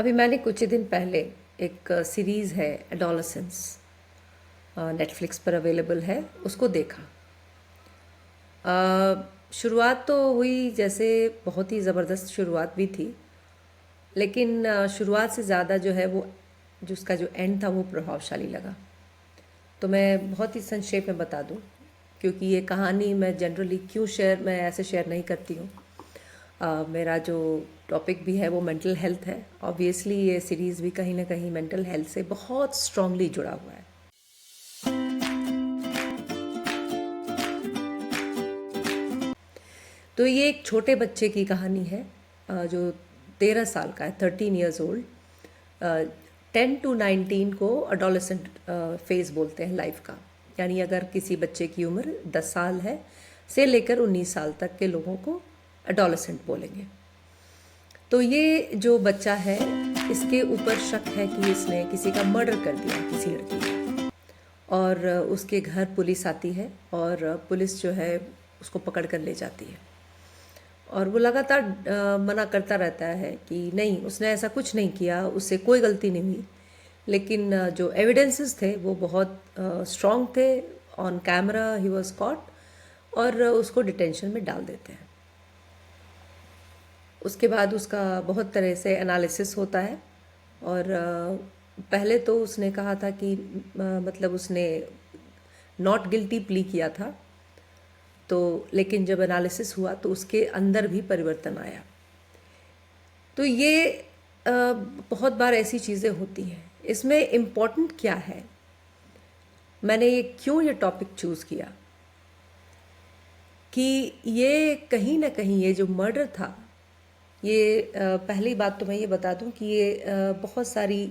अभी मैंने कुछ ही दिन पहले एक सीरीज़ है एडोलसेंस, नेटफ्लिक्स पर अवेलेबल है, उसको देखा। शुरुआत तो हुई जैसे बहुत ही ज़बरदस्त शुरुआत भी थी, लेकिन शुरुआत से ज़्यादा जो है वो जो उसका जो एंड था वो प्रभावशाली लगा। तो मैं बहुत ही संक्षेप में बता दूं, क्योंकि ये कहानी मैं जनरली मैं ऐसे शेयर नहीं करती हूँ। मेरा जो टॉपिक भी है वो मेंटल हेल्थ है। ऑब्वियसली ये सीरीज़ भी कहीं ना कहीं मेंटल हेल्थ से बहुत स्ट्रांगली जुड़ा हुआ है। तो ये एक छोटे बच्चे की कहानी है, जो 13 साल का है, 13 ईयर्स ओल्ड। 10 to 19 को अडोलेसेंट फेज़ बोलते हैं लाइफ का। यानी अगर किसी बच्चे की उम्र 10 साल है से लेकर 19 साल तक के लोगों को अडोलेसेंट बोलेंगे। तो ये जो बच्चा है, इसके ऊपर शक है कि इसने किसी का मर्डर कर दिया, किसी लड़की का। और उसके घर पुलिस आती है और पुलिस जो है उसको पकड़ कर ले जाती है। और वो लगातार मना करता रहता है कि नहीं, उसने ऐसा कुछ नहीं किया, उससे कोई गलती नहीं हुई। लेकिन जो एविडेंसेस थे वो बहुत स्ट्रॉन्ग थे। On camera he was caught और उसको डिटेंशन में डाल देते हैं। उसके बाद उसका बहुत तरह से एनालिसिस होता है। और पहले तो उसने कहा था कि मतलब उसने नॉट गिल्टी प्ली किया था। तो लेकिन जब एनालिसिस हुआ तो उसके अंदर भी परिवर्तन आया। तो ये बहुत बार ऐसी चीज़ें होती हैं। इसमें इम्पोर्टेंट क्या है, मैंने ये टॉपिक चूज़ किया कि ये कहीं ना कहीं ये जो मर्डर था, ये पहली बात तो मैं ये बता दूं कि ये बहुत सारी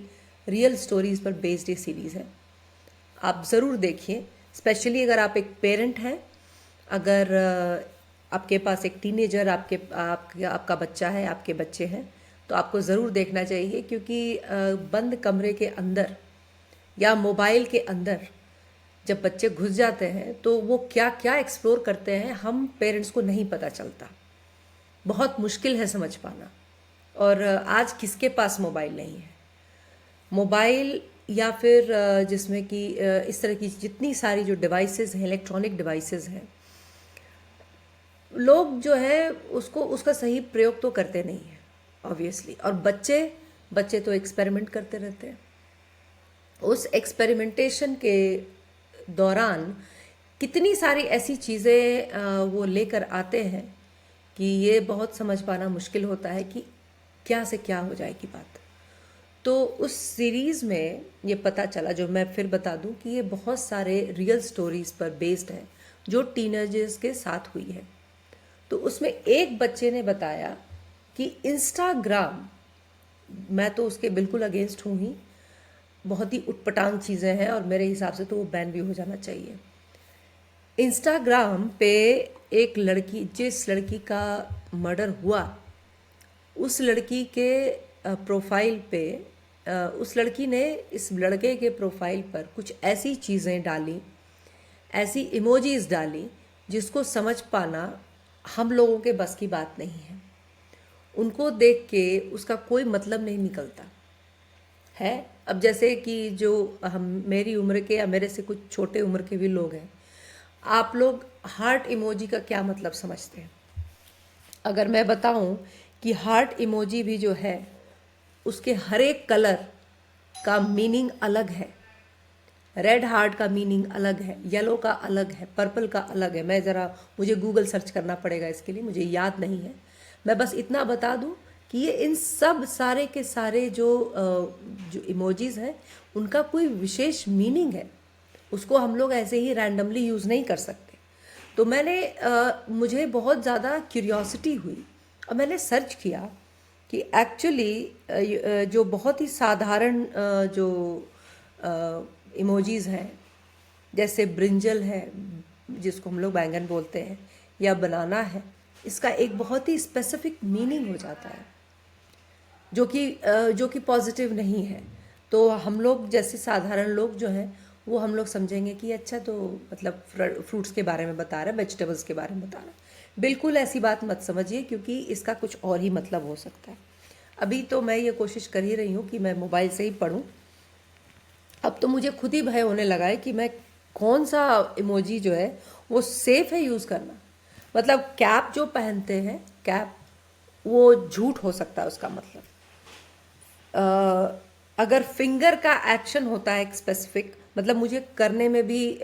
रियल स्टोरीज़ पर बेस्ड ये सीरीज़ है। आप ज़रूर देखिए, स्पेशली अगर आप एक पेरेंट हैं, अगर आपके पास एक टीनेजर आपका बच्चा है, आपके बच्चे हैं, तो आपको ज़रूर देखना चाहिए। क्योंकि बंद कमरे के अंदर या मोबाइल के अंदर जब बच्चे घुस जाते हैं तो वो क्या क्या एक्सप्लोर करते हैं, हम पेरेंट्स को नहीं पता चलता। बहुत मुश्किल है समझ पाना। और आज किसके पास मोबाइल नहीं है? मोबाइल या फिर जिसमें कि इस तरह की जितनी सारी जो डिवाइसेस हैं, इलेक्ट्रॉनिक डिवाइसेस हैं, लोग जो है उसको उसका सही प्रयोग तो करते नहीं हैं ऑब्वियसली। और बच्चे बच्चे तो एक्सपेरिमेंट करते रहते हैं। उस एक्सपेरिमेंटेशन के दौरान कितनी सारी ऐसी चीज़ें वो लेकर आते हैं कि ये बहुत समझ पाना मुश्किल होता है कि क्या से क्या हो जाएगी बात। तो उस सीरीज़ में ये पता चला, जो मैं फिर बता दूं, कि ये बहुत सारे रियल स्टोरीज़ पर बेस्ड है जो टीनेजर्स के साथ हुई है। तो उसमें एक बच्चे ने बताया कि इंस्टाग्राम, मैं तो उसके बिल्कुल अगेंस्ट हूँ ही, बहुत ही उटपटांग चीज़ें हैं और मेरे हिसाब से तो वो बैन भी हो जाना चाहिए। इंस्टाग्राम पे एक लड़की, जिस लड़की का मर्डर हुआ, उस लड़की के प्रोफाइल पे उस लड़की ने इस लड़के के प्रोफाइल पर कुछ ऐसी चीज़ें डाली, ऐसी इमोजीज डाली जिसको समझ पाना हम लोगों के बस की बात नहीं है। उनको देख के उसका कोई मतलब नहीं निकलता है। अब जैसे कि जो हम मेरी उम्र के या मेरे से कुछ छोटे उम्र के भी लोग हैं, आप लोग हार्ट इमोजी का क्या मतलब समझते हैं? अगर मैं बताऊं कि हार्ट इमोजी भी जो है उसके हर एक कलर का मीनिंग अलग है। रेड हार्ट का मीनिंग अलग है, येलो का अलग है, पर्पल का अलग है। मुझे गूगल सर्च करना पड़ेगा इसके लिए, मुझे याद नहीं है। मैं बस इतना बता दूं कि ये इन सब सारे के सारे जो इमोजीज हैं, उनका कोई विशेष मीनिंग है। उसको हम लोग ऐसे ही रैंडमली यूज़ नहीं कर सकते। तो मुझे बहुत ज़्यादा क्यूरियोसिटी हुई और मैंने सर्च किया कि एक्चुअली जो बहुत ही साधारण जो इमोजीज हैं, जैसे ब्रिंजल है जिसको हम लोग बैंगन बोलते हैं, या बनाना है, इसका एक बहुत ही स्पेसिफिक मीनिंग हो जाता है जो कि पॉजिटिव नहीं है। तो हम लोग जैसे साधारण लोग जो हैं वो हम लोग समझेंगे कि अच्छा, तो मतलब फ्रूट्स के बारे में बता रहा है, वेजिटेबल्स के बारे में बता रहा है। बिल्कुल ऐसी बात मत समझिए, क्योंकि इसका कुछ और ही मतलब हो सकता है। अभी तो मैं ये कोशिश कर ही रही हूँ कि मैं मोबाइल से ही पढूं। अब तो मुझे खुद ही भय होने लगा है कि मैं कौन सा इमोजी जो है वो सेफ है यूज़ करना। मतलब कैप जो पहनते हैं, कैप, वो झूठ हो सकता है उसका मतलब। अगर फिंगर का एक्शन होता है एक स्पेसिफिक, मतलब मुझे करने में भी,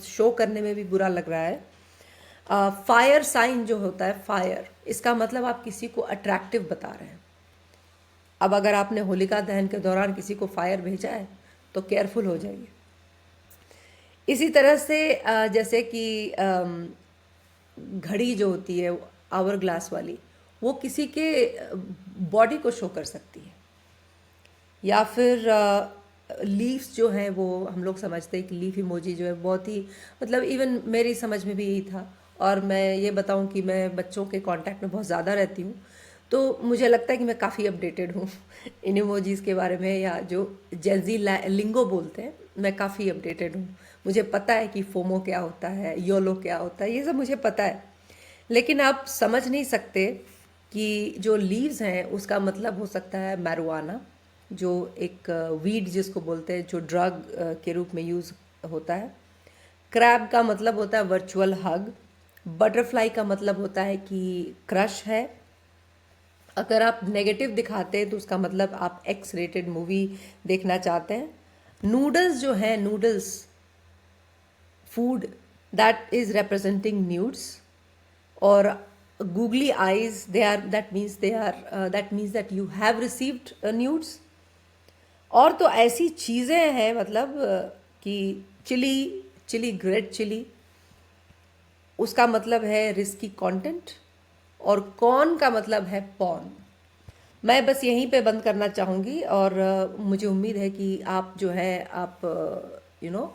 शो करने में भी बुरा लग रहा है। फायर साइन जो होता है, फायर, इसका मतलब आप किसी को अट्रैक्टिव बता रहे हैं। अब अगर आपने होलिका दहन के दौरान किसी को फायर भेजा है तो केयरफुल हो जाइए। इसी तरह से जैसे कि घड़ी जो होती है आवर ग्लास वाली, वो किसी के बॉडी को शो कर सकती है। या फिर लीव्स जो हैं, वो हम लोग समझते हैं कि लीफ इमोजी जो है बहुत ही, मतलब इवन मेरी समझ में भी यही था। और मैं ये बताऊं कि मैं बच्चों के कांटेक्ट में बहुत ज़्यादा रहती हूँ, तो मुझे लगता है कि मैं काफ़ी अपडेटेड हूँ इन इमोजीज़ के बारे में, या जो जेंजी लिंगो बोलते हैं, मैं काफ़ी अपडेटेड हूँ। मुझे पता है कि फोमो क्या होता है, योलो क्या होता है, ये सब मुझे पता है। लेकिन आप समझ नहीं सकते कि जो लीव्स हैं उसका मतलब हो सकता है मैरुआना, जो एक वीड जिसको बोलते हैं, जो ड्रग के रूप में यूज़ होता है। क्रैब का मतलब होता है वर्चुअल हग। बटरफ्लाई का मतलब होता है कि क्रश है। अगर आप नेगेटिव दिखाते हैं तो उसका मतलब आप एक्स रेटेड मूवी देखना चाहते हैं। नूडल्स जो है, noodles food, that is representing nudes. और googly eyes, they are, that means that you have received nudes। और तो ऐसी चीज़ें हैं, मतलब कि चिली ग्रेट चिली, उसका मतलब है रिस्की कंटेंट। और कॉर्न का मतलब है पॉर्न। मैं बस यहीं पे बंद करना चाहूँगी, और मुझे उम्मीद है कि आप जो है, आप यू नो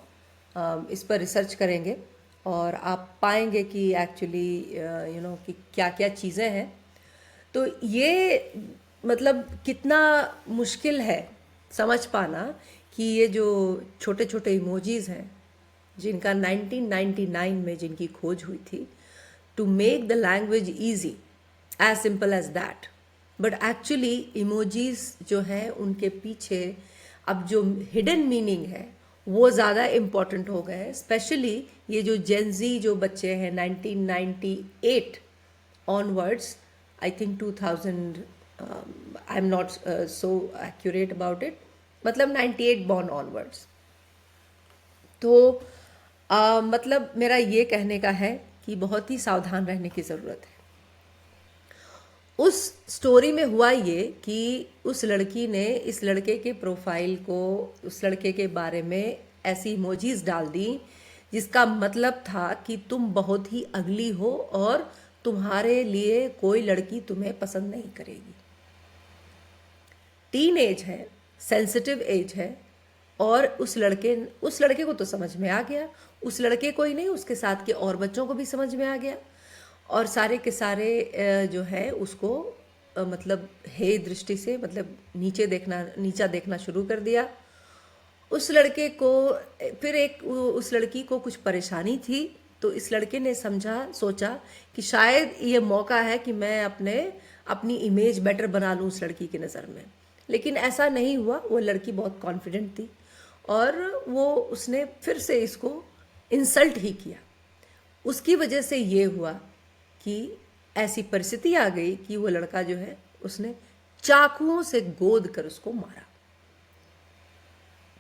इस पर रिसर्च करेंगे और आप पाएंगे कि एक्चुअली कि क्या क्या चीज़ें हैं। तो ये मतलब कितना मुश्किल है समझ पाना कि ये जो छोटे छोटे इमोजीज़ हैं, जिनका 1999 में जिनकी खोज हुई थी, to make the language easy, as simple as that. But actually emojis जो हैं उनके पीछे अब जो हिडन मीनिंग है वो ज़्यादा इम्पॉर्टेंट हो गए हैं। स्पेशली ये जो जेनजी जो बच्चे हैं 1998 onwards, I think 2000, I am not so accurate about it, मतलब 98 बॉर्न ऑनवर्ड्स। तो मतलब मेरा ये कहने का है कि बहुत ही सावधान रहने की ज़रूरत है। उस स्टोरी में हुआ ये कि उस लड़की ने इस लड़के के प्रोफाइल को, उस लड़के के बारे में ऐसी इमोजीज डाल दी जिसका मतलब था कि तुम बहुत ही अगली हो और तुम्हारे लिए कोई लड़की तुम्हें पसंद नहीं करेगी। टीन एज है, सेंसिटिव एज है, और उस लड़के को तो समझ में आ गया। उस लड़के को ही नहीं, उसके साथ के और बच्चों को भी समझ में आ गया, और सारे के सारे जो है उसको मतलब हे दृष्टि से, मतलब नीचा देखना शुरू कर दिया। उस लड़के को फिर उस लड़की को कुछ परेशानी थी, तो इस लड़के ने सोचा कि शायद ये मौका है कि मैं अपनी इमेज बेटर बना लूँ उस लड़की की नज़र में। लेकिन ऐसा नहीं हुआ। वो लड़की बहुत कॉन्फिडेंट थी और उसने फिर से इसको इंसल्ट ही किया। उसकी वजह से ये हुआ कि ऐसी परिस्थिति आ गई कि वो लड़का जो है उसने चाकुओं से गोद कर उसको मारा।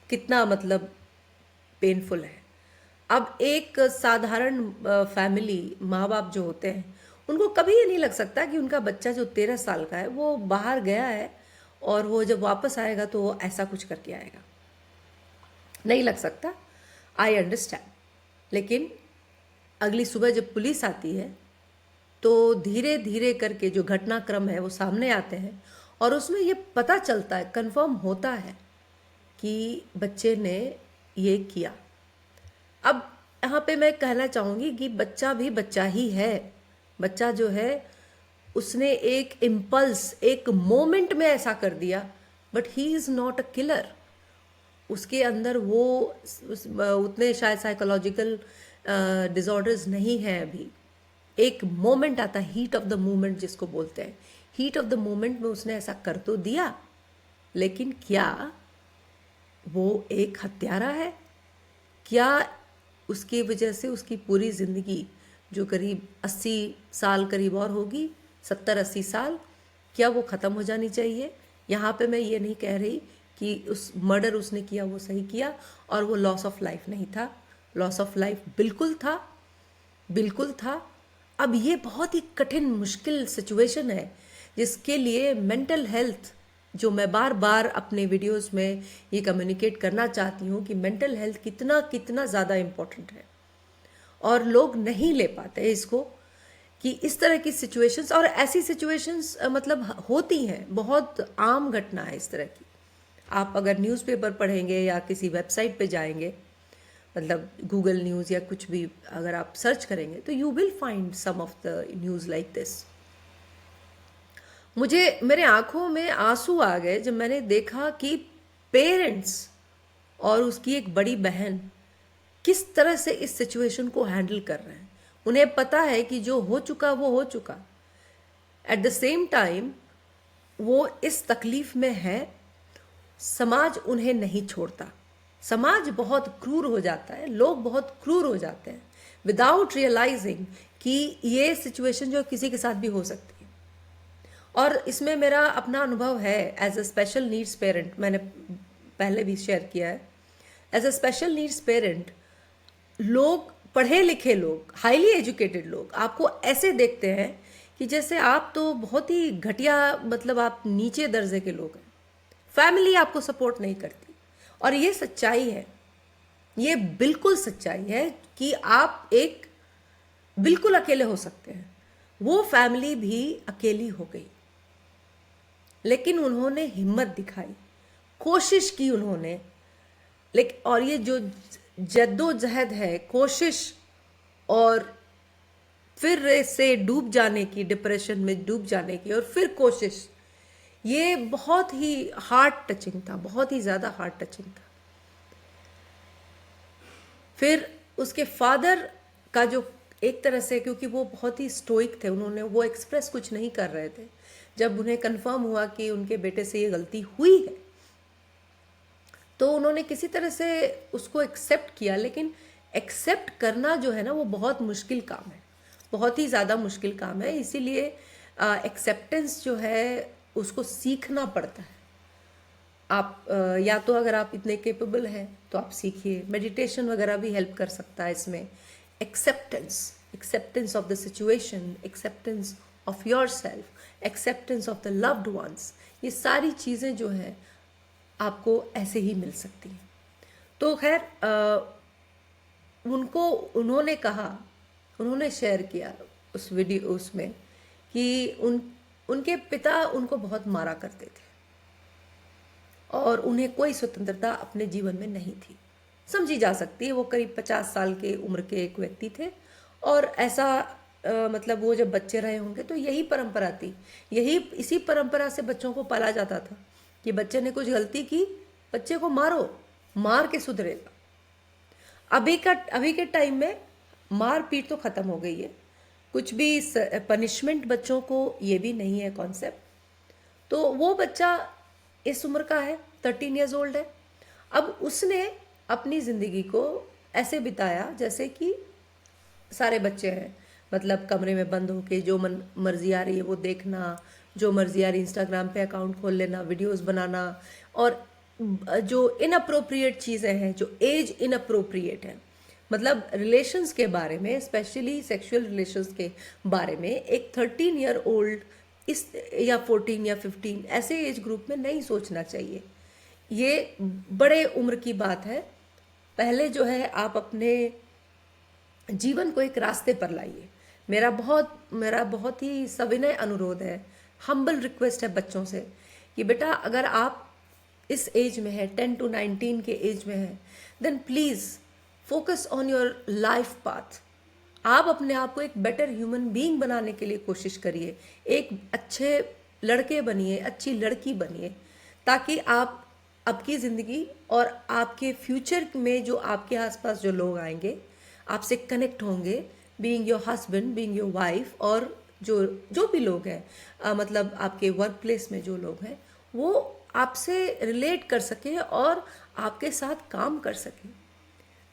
कितना मतलब पेनफुल है। अब एक साधारण फैमिली, माँ बाप जो होते हैं, उनको कभी ये नहीं लग सकता कि उनका बच्चा जो 13 साल का है वो बाहर गया है और वो जब वापस आएगा तो वो ऐसा कुछ करके आएगा। नहीं लग सकता, आई अंडरस्टैंड। लेकिन अगली सुबह जब पुलिस आती है तो धीरे धीरे करके जो घटनाक्रम है वो सामने आते हैं, और उसमें ये पता चलता है, कंफर्म होता है कि बच्चे ने ये किया। अब यहाँ पे मैं कहना चाहूँगी कि बच्चा भी बच्चा ही है। बच्चा जो है उसने एक इम्पल्स, एक मोमेंट में ऐसा कर दिया, but he is not a killer. उसके अंदर उतने शायद साइकोलॉजिकल डिसऑर्डर्स नहीं हैं अभी। एक मोमेंट आता है, हीट ऑफ द मोमेंट जिसको बोलते हैं, हीट ऑफ द मोमेंट में उसने ऐसा कर तो दिया, लेकिन क्या वो एक हत्यारा है? क्या उसकी वजह से उसकी पूरी ज़िंदगी, जो करीब 80 साल करीब और होगी, 70-80 साल, क्या वो ख़त्म हो जानी चाहिए? यहाँ पे मैं ये नहीं कह रही कि उस मर्डर उसने किया वो सही किया और वो लॉस ऑफ लाइफ नहीं था। लॉस ऑफ लाइफ बिल्कुल था, बिल्कुल था। अब ये बहुत ही कठिन मुश्किल सिचुएशन है जिसके लिए मेंटल हेल्थ, जो मैं बार बार अपने वीडियोस में ये कम्युनिकेट करना चाहती हूँ कि मेंटल हेल्थ कितना कितना ज़्यादा इम्पोर्टेंट है, और लोग नहीं ले पाते इसको कि इस तरह की सिचुएशंस, और ऐसी सिचुएशंस मतलब होती हैं, बहुत आम घटना है इस तरह की। आप अगर न्यूज़पेपर पढ़ेंगे या किसी वेबसाइट पे जाएंगे, मतलब गूगल न्यूज़ या कुछ भी अगर आप सर्च करेंगे, तो you will find some of the news like this. मुझे, मेरे आंखों में आंसू आ गए जब मैंने देखा कि पेरेंट्स और उसकी एक बड़ी बहन किस तरह से इस सिचुएशन को हैंडल कर रहे हैं। उन्हें पता है कि जो हो चुका वो हो चुका, एट द सेम टाइम वो इस तकलीफ में है। समाज उन्हें नहीं छोड़ता, समाज बहुत क्रूर हो जाता है, लोग बहुत क्रूर हो जाते हैं विदाउट रियलाइजिंग कि ये सिचुएशन जो किसी के साथ भी हो सकती है। और इसमें मेरा अपना अनुभव है as a special needs parent, मैंने पहले भी शेयर किया है। As a special needs parent, लोग, पढ़े लिखे लोग, हाईली एजुकेटेड लोग आपको ऐसे देखते हैं कि जैसे आप तो बहुत ही घटिया, मतलब आप नीचे दर्जे के लोग हैं। फैमिली आपको सपोर्ट नहीं करती, और ये सच्चाई है, ये बिल्कुल सच्चाई है कि आप एक बिल्कुल अकेले हो सकते हैं। वो फैमिली भी अकेली हो गई, लेकिन उन्होंने हिम्मत दिखाई, कोशिश की उन्होंने। लेकिन और ये जो जद्दोजहद है, कोशिश, और फिर से डूब जाने की, डिप्रेशन में डूब जाने की, और फिर कोशिश, ये बहुत ही हार्ट टचिंग था, बहुत ही ज़्यादा हार्ट टचिंग था। फिर उसके फादर का जो एक तरह से, क्योंकि वो बहुत ही स्टोइक थे, उन्होंने वो एक्सप्रेस कुछ नहीं कर रहे थे। जब उन्हें कंफर्म हुआ कि उनके बेटे से ये गलती हुई है, तो उन्होंने किसी तरह से उसको एक्सेप्ट किया। लेकिन एक्सेप्ट करना जो है ना, वो बहुत मुश्किल काम है, बहुत ही ज़्यादा मुश्किल काम है। इसीलिए एक्सेप्टेंस जो है उसको सीखना पड़ता है। आप या तो अगर आप इतने केपेबल हैं तो आप सीखिए, मेडिटेशन वगैरह भी हेल्प कर सकता है इसमें। Acceptance of the situation, acceptance of your self, acceptance of the loved ones, ये सारी चीज़ें जो हैं आपको ऐसे ही मिल सकती हैं। तो खैर, उन्होंने कहा, उन्होंने शेयर किया उस वीडियो उसमें कि उनके पिता उनको बहुत मारा करते थे और उन्हें कोई स्वतंत्रता अपने जीवन में नहीं थी। समझी जा सकती है, वो करीब 50 साल के उम्र के एक व्यक्ति थे, और ऐसा मतलब वो जब बच्चे रहे होंगे तो यही परंपरा थी, इसी परंपरा से बच्चों को पाला जाता था कि बच्चे ने कुछ गलती की, बच्चे को मारो, मार के सुधरेगा। अभी के टाइम में मार पीट तो खत्म हो गई है, कुछ भी पनिशमेंट बच्चों को ये भी नहीं है कॉन्सेप्ट। तो वो बच्चा इस उम्र का है, 13 ईयर्स ओल्ड है। अब उसने अपनी ज़िंदगी को ऐसे बिताया जैसे कि सारे बच्चे हैं, मतलब कमरे में बंद होके जो मर्जी आ रही है वो देखना, जो मर्जी आ रही इंस्टाग्राम पे अकाउंट खोल लेना, वीडियोस बनाना, और जो इनअप्रोप्रिएट चीज़ें हैं, जो एज इनअप्रोप्रिएट है, मतलब रिलेशंस के बारे में, स्पेशली सेक्सुअल रिलेशंस के बारे में एक 13 ईयर ओल्ड इस या 14 या 15 ऐसे एज ग्रुप में नहीं सोचना चाहिए। ये बड़े उम्र की बात है। पहले जो है आप अपने जीवन को एक रास्ते पर लाइए। मेरा बहुत ही सविनय अनुरोध है, हम्बल रिक्वेस्ट है बच्चों से कि बेटा अगर आप इस एज में है, 10 to 19 के एज में है, then please focus on your life path. आप अपने आप को एक बेटर ह्यूमन बीइंग बनाने के लिए कोशिश करिए, एक अच्छे लड़के बनिए, अच्छी लड़की बनिए, ताकि आप आपकी ज़िंदगी और आपके फ्यूचर में जो आपके आसपास जो लोग आएंगे आपसे कनेक्ट होंगे, being your husband, being your wife, और जो जो भी लोग हैं, मतलब आपके वर्क प्लेस में जो लोग हैं, वो आपसे रिलेट कर सकें और आपके साथ काम कर सकें।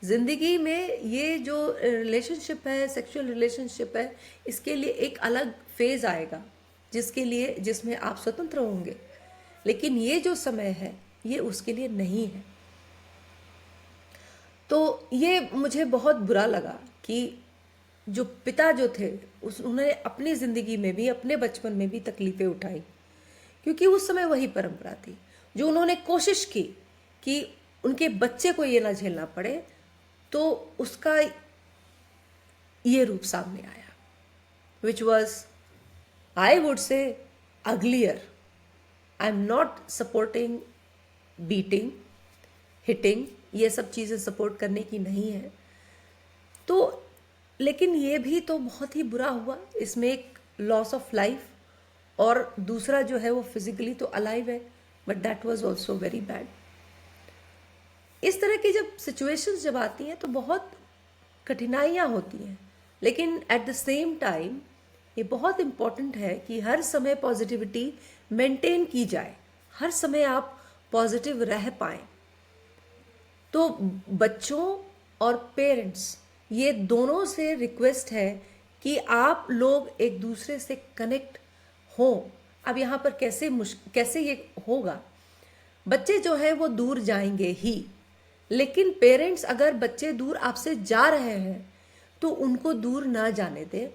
ज़िंदगी में ये जो रिलेशनशिप है, सेक्सुअल रिलेशनशिप है, इसके लिए एक अलग फेज़ आएगा जिसमें आप स्वतंत्र होंगे, लेकिन ये जो समय है ये उसके लिए नहीं है। तो ये मुझे बहुत बुरा लगा कि जो पिता जो थे उन्होंने अपनी ज़िंदगी में भी, अपने बचपन में भी तकलीफ़ें उठाई, क्योंकि उस समय वही परंपरा थी। जो उन्होंने कोशिश की कि उनके बच्चे को ये ना झेलना पड़े, तो उसका ये रूप सामने आया, which was, I would say, uglier. I am not supporting beating, hitting, ये सब चीज़ें सपोर्ट करने की नहीं है। तो लेकिन ये भी तो बहुत ही बुरा हुआ, इसमें एक लॉस ऑफ लाइफ, और दूसरा जो है वो फिजिकली तो अलाइव है, but that was also very bad. इस तरह की जब सिचुएशंस जब आती हैं तो बहुत कठिनाइयाँ होती हैं, लेकिन एट द सेम टाइम ये बहुत इम्पॉर्टेंट है कि हर समय पॉजिटिविटी मेंटेन की जाए, हर समय आप पॉजिटिव रह पाएँ। तो बच्चों और पेरेंट्स, ये दोनों से रिक्वेस्ट है कि आप लोग एक दूसरे से कनेक्ट हो। अब यहाँ पर कैसे ये होगा? बच्चे जो है वो दूर जाएंगे ही, लेकिन पेरेंट्स अगर बच्चे दूर आपसे जा रहे हैं तो उनको दूर ना जाने दें,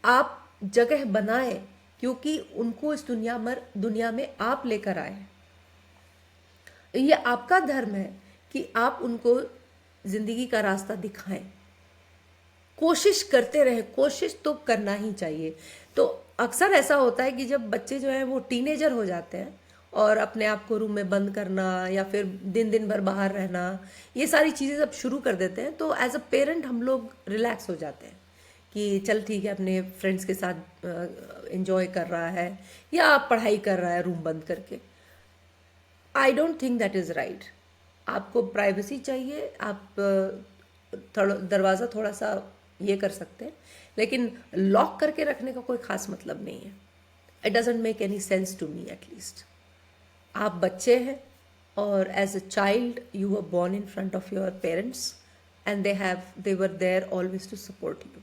आप जगह बनाएं, क्योंकि उनको इस दुनिया में आप लेकर आए हैं। ये आपका धर्म है कि आप उनको जिंदगी का रास्ता दिखाएं। कोशिश करते रहे, कोशिश तो करना ही चाहिए। तो अक्सर ऐसा होता है कि जब बच्चे जो हैं वो टीनेजर हो जाते हैं और अपने आप को रूम में बंद करना या फिर दिन दिन भर बाहर रहना, ये सारी चीज़ें जब शुरू कर देते हैं तो एज अ पेरेंट हम लोग रिलैक्स हो जाते हैं कि चल ठीक है, अपने फ्रेंड्स के साथ एंजॉय कर रहा है या पढ़ाई कर रहा है रूम बंद करके। I don't think that is right. आपको प्राइवेसी चाहिए, आप दरवाज़ा थोड़ा सा ये कर सकते हैं, लेकिन लॉक करके रखने का कोई ख़ास मतलब नहीं है। It doesn't make any sense to me at least. आप बच्चे हैं और as a child you were born in front of your parents and they were there always to support you.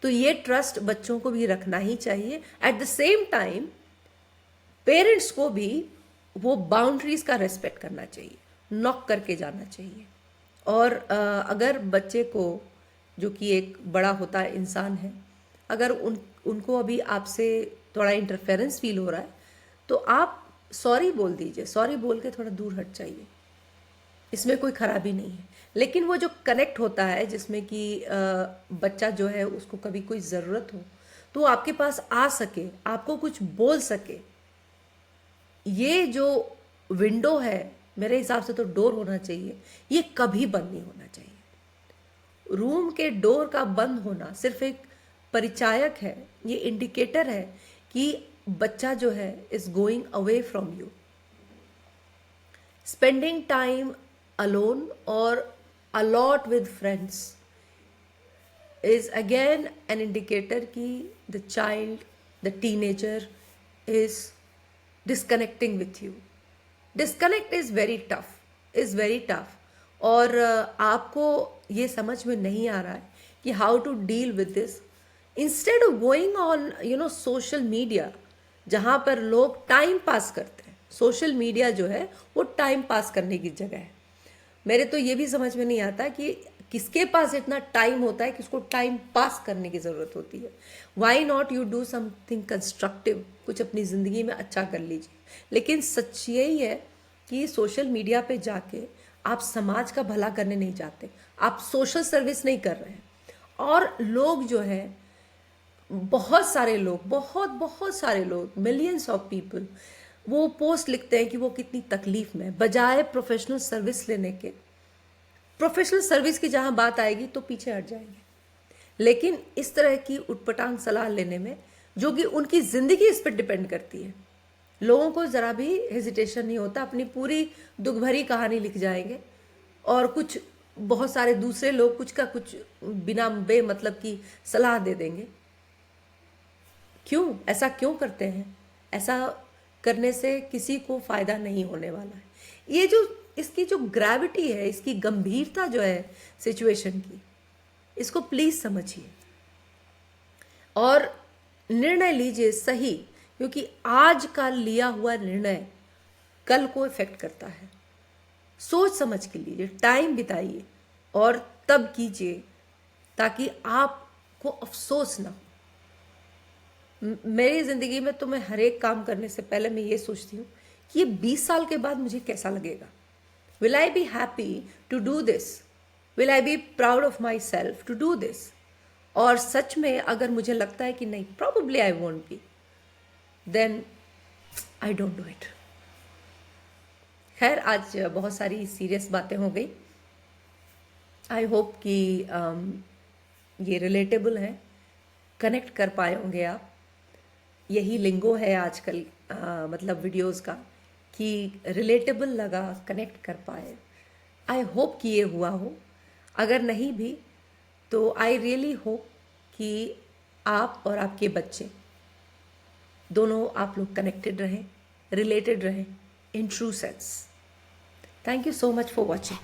तो ये ट्रस्ट बच्चों को भी रखना ही चाहिए। At the same time parents को भी वो बाउंड्रीज का रेस्पेक्ट करना चाहिए, नॉक करके जाना चाहिए। और अगर बच्चे को, जो कि एक बड़ा होता है इंसान है, अगर उनको अभी आपसे थोड़ा इंटरफेरेंस फील हो रहा है तो आप सॉरी बोल दीजिए, सॉरी बोल के थोड़ा दूर हट जाइए, इसमें कोई खराबी नहीं है। लेकिन वो जो कनेक्ट होता है जिसमें कि बच्चा जो है उसको कभी कोई ज़रूरत हो तो आपके पास आ सके, आपको कुछ बोल सके, ये जो विंडो है, मेरे हिसाब से तो डोर होना चाहिए, ये कभी बंद नहीं होना चाहिए। रूम के डोर का बंद होना सिर्फ एक परिचायक है, ये इंडिकेटर है कि बच्चा जो है is going away from you. Spending time alone और a lot with friends is again an indicator कि the child, the teenager is disconnecting with you. Disconnect is very tough, is very tough. और आपको ये समझ में नहीं आ रहा है कि how to deal with this. Instead of going on social media, जहाँ पर लोग टाइम पास करते हैं, सोशल मीडिया जो है वो टाइम पास करने की जगह है। मेरे तो ये भी समझ में नहीं आता कि किसके पास इतना टाइम होता है कि उसको टाइम पास करने की ज़रूरत होती है। Why not you do something constructive, कुछ अपनी ज़िंदगी में अच्छा कर लीजिए। लेकिन सच यही है कि सोशल मीडिया पे जाके आप समाज का भला करने नहीं जाते, आप सोशल सर्विस नहीं कर रहे हैं। और लोग जो है, बहुत सारे लोग, बहुत सारे लोग, मिलियंस ऑफ पीपल, वो पोस्ट लिखते हैं कि वो कितनी तकलीफ में, बजाय प्रोफेशनल सर्विस लेने के। प्रोफेशनल सर्विस की जहाँ बात आएगी तो पीछे हट जाएंगे। लेकिन इस तरह की उटपटांग सलाह लेने में, जो कि उनकी ज़िंदगी इस पर डिपेंड करती है, लोगों को ज़रा भी हेजिटेशन नहीं होता, अपनी पूरी दुख भरी कहानी लिख जाएंगे और कुछ बहुत सारे दूसरे लोग कुछ का कुछ बिना बेमतलब की सलाह दे देंगे। क्यों ऐसा क्यों करते हैं? ऐसा करने से किसी को फ़ायदा नहीं होने वाला है। ये जो इसकी जो ग्रेविटी है, इसकी गंभीरता जो है सिचुएशन की, इसको प्लीज़ समझिए और निर्णय लीजिए सही, क्योंकि आज का लिया हुआ निर्णय कल को इफेक्ट करता है। सोच समझ के लीजिए, टाइम बिताइए और तब कीजिए ताकि आपको अफसोस ना हो। मेरी ज़िंदगी में तो मैं हर एक काम करने से पहले मैं ये सोचती हूँ कि ये 20 साल के बाद मुझे कैसा लगेगा। Will I be happy to do this? Will I be proud of myself to do this? और सच में अगर मुझे लगता है कि नहीं, probably I won't be, then I don't do it. खैर, आज बहुत सारी सीरियस बातें हो गई। आई होप कि ये रिलेटेबल है, कनेक्ट कर पाए होंगे आप। यही लिंगो है आजकल मतलब वीडियोस का कि रिलेटेबल लगा, कनेक्ट कर पाए। आई होप कि ये हुआ हो। अगर नहीं भी तो आई रियली होप कि आप और आपके बच्चे दोनों आप लोग कनेक्टेड रहें, रिलेटेड रहें in true sense. Thank you so much for watching.